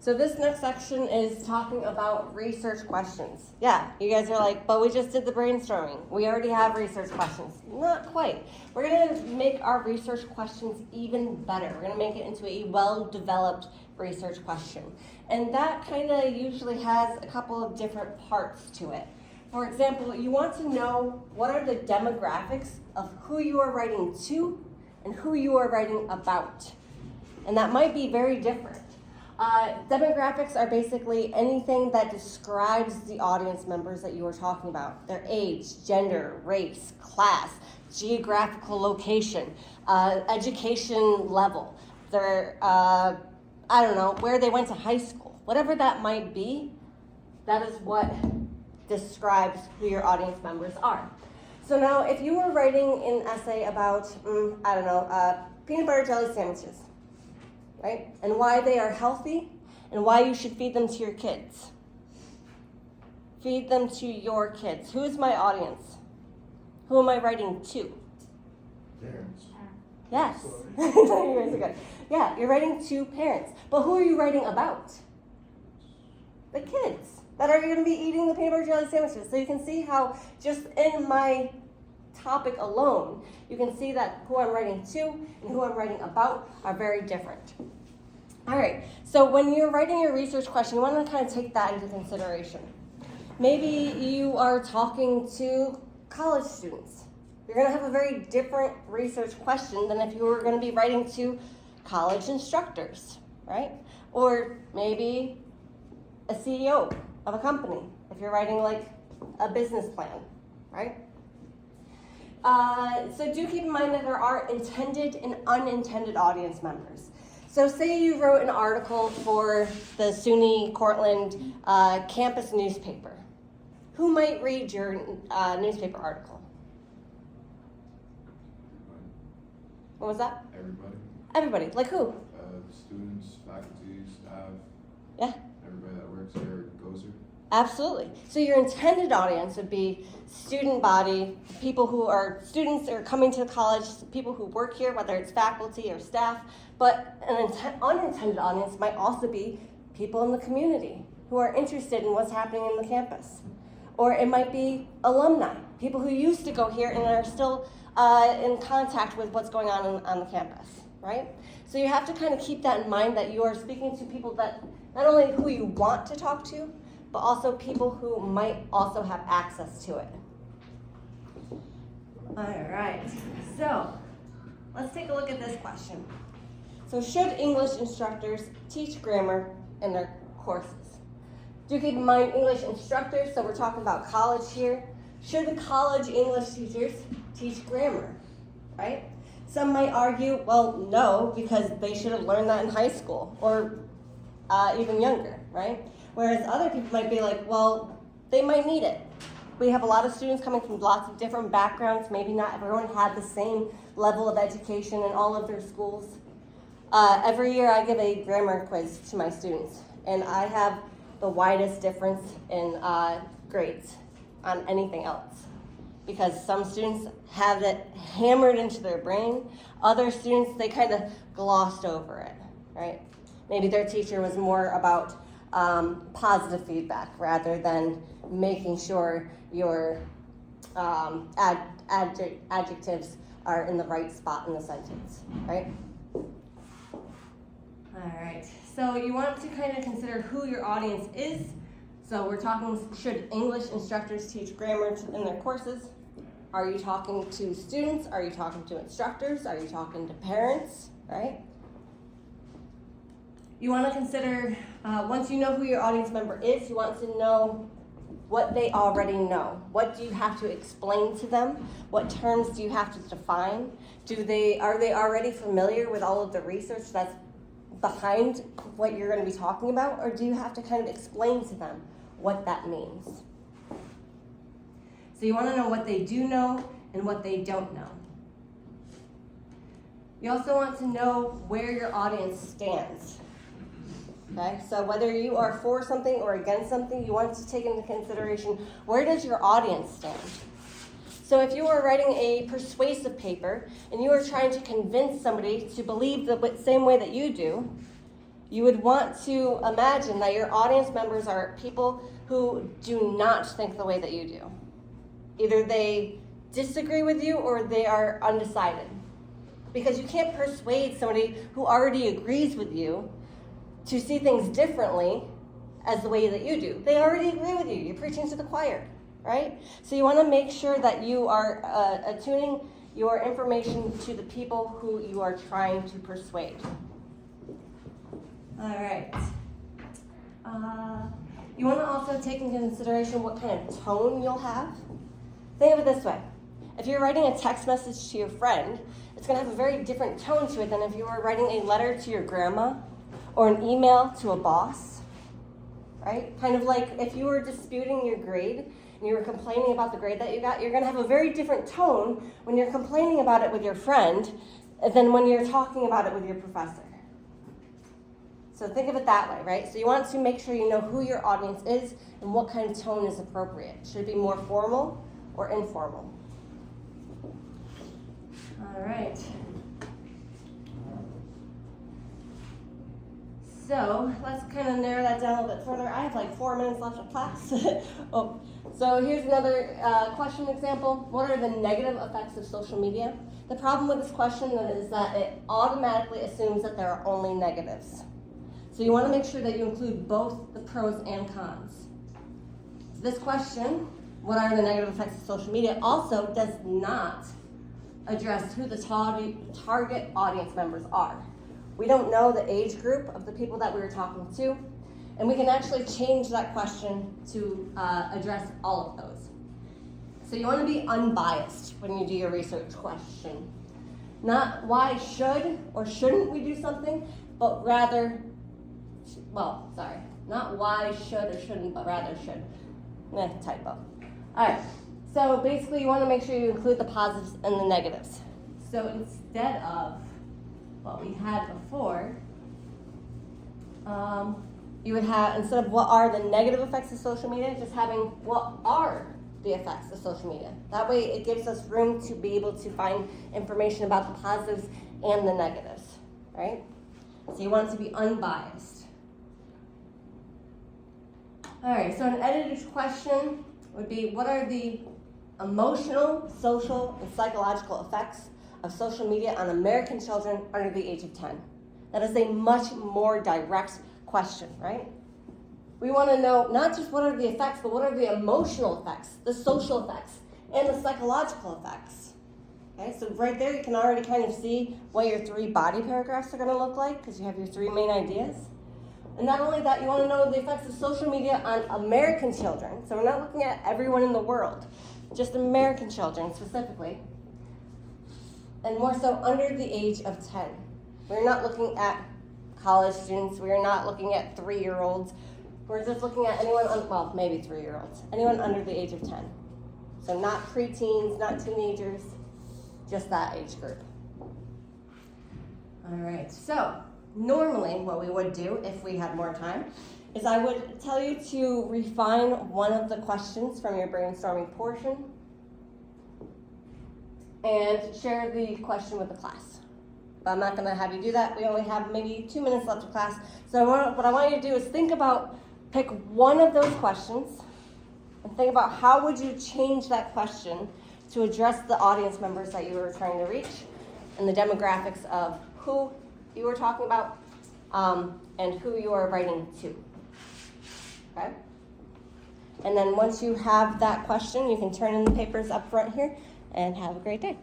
So this next section is talking about research questions. Yeah, you guys are like, but we just did the brainstorming. We already have research questions. Not quite. We're gonna make our research questions even better. We're gonna make it into a well-developed research question. And that kind of usually has a couple of different parts to it. For example, you want to know what are the demographics of who you are writing to and who you are writing about. And that might be very different. Demographics are basically anything that describes the audience members that you are talking about. Their age, gender, race, class, geographical location, education level, their, where they went to high school. Whatever that might be, that is what describes who your audience members are. So now, if you were writing an essay about, peanut butter jelly sandwiches, right? And why they are healthy and why you should feed them to your kids. Feed them to your kids. Who is my audience? Who am I writing to? Parents. Yes. Yours are good. Yeah, you're writing to parents. But who are you writing about? The kids that are going to be eating the peanut butter jelly sandwiches. So you can see how just in my topic alone, you can see that who I'm writing to and who I'm writing about are very different. All right, so when you're writing your research question, you want to kind of take that into consideration. Maybe you are talking to college students. You're going to have a very different research question than if you were going to be writing to college instructors, right? Or maybe a CEO of a company, if you're writing like a business plan, right? So do keep in mind that there are intended and unintended audience members. So say you wrote an article for the SUNY Cortland campus newspaper. Who might read your newspaper article? Everybody. What was that? Everybody. Everybody. Like who? Students, faculty, staff. Yeah. Everybody that works here, goes here. Absolutely. So your intended audience would be student body, people who are students or coming to college, people who work here, whether it's faculty or staff. But an unintended audience might also be people in the community who are interested in what's happening in the campus. Or it might be alumni, people who used to go here and are still in contact with what's going on the campus, right? So you have to kind of keep that in mind, that you are speaking to people that not only who you want to talk to, but also people who might also have access to it. All right, so let's take a look at this question. So should English instructors teach grammar in their courses? Do keep in mind English instructors, so we're talking about college here. Should the college English teachers teach grammar, right? Some might argue, well, no, because they should have learned that in high school or even younger, right? Whereas other people might be like, well, they might need it. We have a lot of students coming from lots of different backgrounds. Maybe not everyone had the same level of education in all of their schools. Every year I give a grammar quiz to my students, and I have the widest difference in grades on anything else. Because some students have it hammered into their brain. Other students, they kind of glossed over it, right? Maybe their teacher was more about positive feedback rather than making sure your adjectives are in the right spot in the sentence, right? All right, so you want to kind of consider who your audience is. So we're talking, should English instructors teach grammar in their courses? Are you talking to students? Are you talking to instructors? Are you talking to parents, right? You want to consider, once you know who your audience member is, you want to know what they already know. What do you have to explain to them? What terms do you have to define? Are they already familiar with all of the research that's behind what you're going to be talking about? Or do you have to kind of explain to them what that means? So you want to know what they do know and what they don't know. You also want to know where your audience stands. Okay, so whether you are for something or against something, you want to take into consideration, where does your audience stand? So if you are writing a persuasive paper and you are trying to convince somebody to believe the same way that you do, you would want to imagine that your audience members are people who do not think the way that you do. Either they disagree with you or they are undecided. Because you can't persuade somebody who already agrees with you to see things differently as the way that you do. They already agree with you. You're preaching to the choir, right? So you want to make sure that you are attuning your information to the people who you are trying to persuade. All right. You want to also take into consideration what kind of tone you'll have. Think of it this way. If you're writing a text message to your friend, it's going to have a very different tone to it than if you were writing a letter to your grandma or an email to a boss, right? Kind of like if you were disputing your grade and you were complaining about the grade that you got, you're going to have a very different tone when you're complaining about it with your friend than when you're talking about it with your professor. So think of it that way, right? So you want to make sure you know who your audience is and what kind of tone is appropriate. Should it be more formal or informal? All right. So let's kind of narrow that down a little bit further. I have like 4 minutes left of class. So here's another question example. What are the negative effects of social media? The problem with this question is that it automatically assumes that there are only negatives. So you want to make sure that you include both the pros and cons. This question, what are the negative effects of social media, also does not address who the target audience members are. We don't know the age group of the people that we were talking to, and we can actually change that question to address all of those. So you want to be unbiased when you do your research question. Not why should or shouldn't we do something, but rather, not why should or shouldn't, but rather should. Typo. All right, so basically you want to make sure you include the positives and the negatives. So instead of what we had before, you would have, instead of what are the negative effects of social media, just having what are the effects of social media. That way it gives us room to be able to find information about the positives and the negatives, right? So you want it to be unbiased. All right, so an edited question would be, what are the emotional, social, and psychological effects of social media on American children under the age of 10? That is a much more direct question, right? We want to know not just what are the effects, but what are the emotional effects, the social effects, and the psychological effects. Okay, so right there you can already kind of see what your 3 body paragraphs are going to look like because you have your 3 main ideas. And not only that, you want to know the effects of social media on American children. So we're not looking at everyone in the world, just American children specifically. And more so under the age of 10. We're not looking at college students. We're not looking at 3-year-olds. We're just looking at anyone, maybe 3-year-olds. Anyone under the age of 10. So not preteens, not teenagers, just that age group. All right, so normally what we would do if we had more time is I would tell you to refine one of the questions from your brainstorming portion and share the question with the class. But I'm not going to have you do that. We only have maybe 2 minutes left of class. So what I want you to do is pick one of those questions and think about how would you change that question to address the audience members that you were trying to reach and the demographics of who you were talking about and who you are writing to. Okay? And then once you have that question, you can turn in the papers up front here and have a great day.